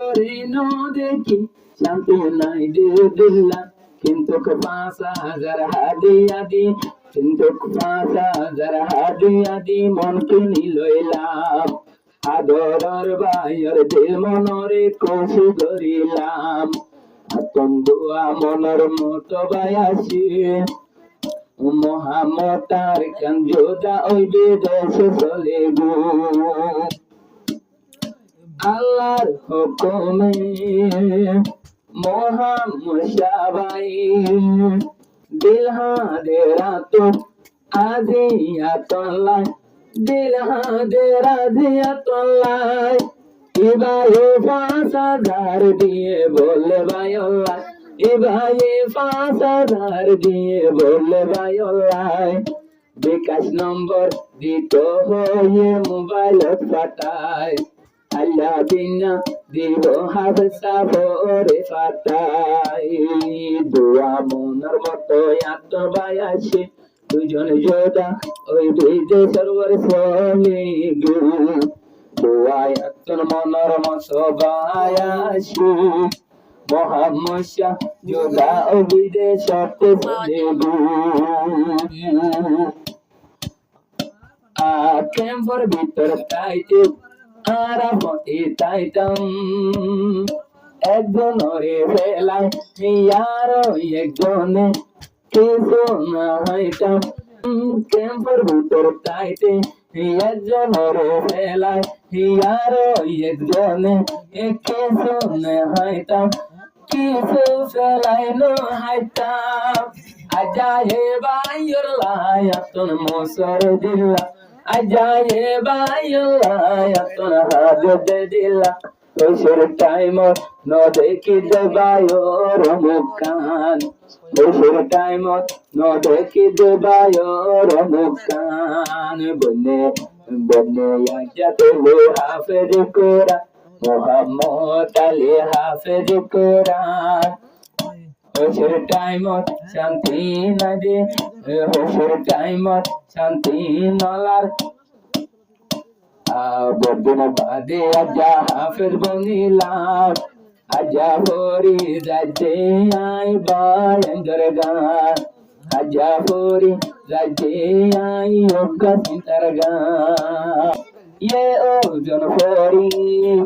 ঋণ দেখি শান্তি নাই দিল্লা কিন্তু 5,000 হাদিয়া দি কিন্তু 5,000 হাদিয়া দি মন কিনি লইলাম আদরর বাইর দিল মনরে কৌশি ধরিলাম আতন্দুয়া মনের মতো বায়াসি মহামতার কাঞ্জোদা ওই বিদেশে চলে গো আল্লাহর হুকুমে মহামুশাবাই দিল হাদেরা তো আজিয়া তোলাই দিল হাদেরা আজিয়া তোলাই ইবায়ে 5,000 দিয়ে বলে ভাইওলাই ইবায়ে 5,000 দিয়ে বলে ভাইওলাই বিকাশ নম্বর দিত হয়ে মোবাইল পাঠায় আল্লাহ বিনা দিব হাবসা ভরে ফাটাই দোয়া মনের মতো আত্মবায়াসে দুজন যোদা ওই দুইতে সর্বর ফলে গো দোয়া আত্মর মনের মতো বায়াসে মোহাম্মদ শাহ যোদা ও বিদেশতে চলে গো ক্যাম্পর ভিতর তাইতে আরামতে তাইতাম একজনরে ফেলায় ইয়ারো একজনে কিছু না হইতাম ক্যাম্পের ভিতর তাইতে একজনরে ফেলায় ইয়ারো একজনে কিছু না হইতাম কিছু ফেলাইলো হাইতাম আজায়ে বাইর লায়াতুন মোসর দিল্লা আজায়ে বাইর তোর হাজত দিলা ওইসের টাইম ন দেখি দেবায়র মুখান ওইসের টাইম ন দেখি দেবায়র মুখান বনে বনে আজা তোলে হাফেজ কোরআন মোহাম্মদ আলী হাফেজ কোরআন ওইসের টাইম শান্তি না দে ওইসের টাইম শান্তি নলার বদিন বাদে আজা হাফেজ বনিলাম আজা ভরি রাজে আই বায়ন্দর গান আজা ভরি রাজে আই ওকা সিন্তার গান ইয়ে ওজন ভরি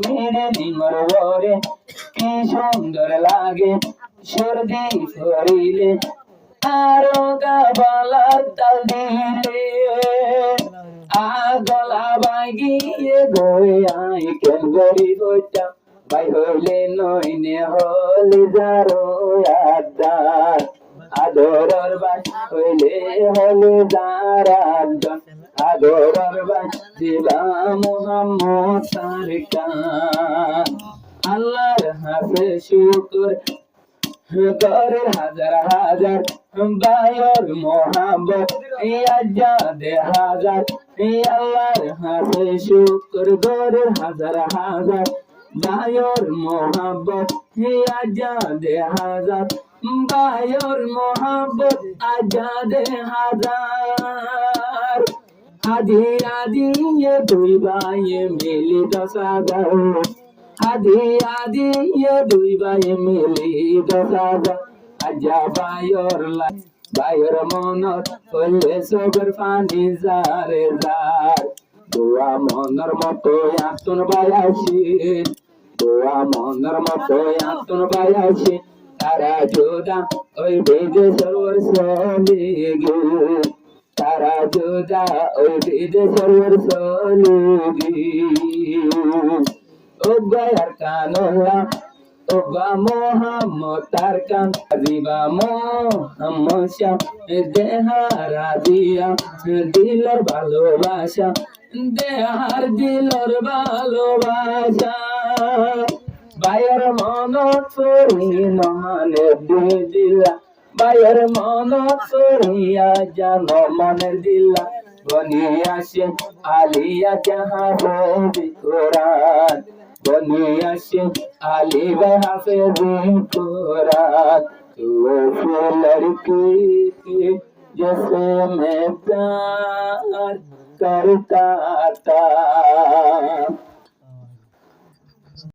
মেরে দিমর ভরে কি সুন্দর লাগে সর্দি ফরিলে আরো গাবালার তাল দিলে আগলা বাগিয়ে গয়ে আই কেন গরিব হইতাম ভাই হইলে নইনে হলে যারো আদার আদরর বাই হইলে হলে যার আদার আদরর বাই দিবা মোহাম্মদ সারকার আল্লাহর হাতে শুকর ঘরের হাজার হাজার বায়র মোহাম্মত আজা দে হাজার আল্লাহর হাতে শুকর ঘরের হাজার হাজার বায়র মোহাম্মত আজা দে হাজার বায়র মোহাম্মত আজা দে হাজার আদি আদি দুই ভাই মিলি 10,000 আদি আদি দুই ভাই মিলি 10,000 আজা বায়র লাই বায়র মনত হইলে সগর পানি জারে জার দোয়া মনের মতো আতুন বায়াসি দোয়া মনের মতো আতুন বায়াসি তারা যোদা ওই বেজে সরোর চলে গে তারা যোদা ওই বেজে সরোর চলে গে ওগায়ার কানলা ওগা মোহাম্মদ তার কান দিবা মোহাম্মদ শাহ দেহারা দিয়া দিলর ভালোবাসা দেহার দিলর ভালোবাসা বায়র মনত করি মানে দিলা বায়র মনত করিয়া জান মনের দিলা বনি আসে আলিয়া যাহা বলি কোরআন বনি আসে আলী হাফেজ কোরআন तू ऐसे लड़की थी जैसे मैं प्यार करता था।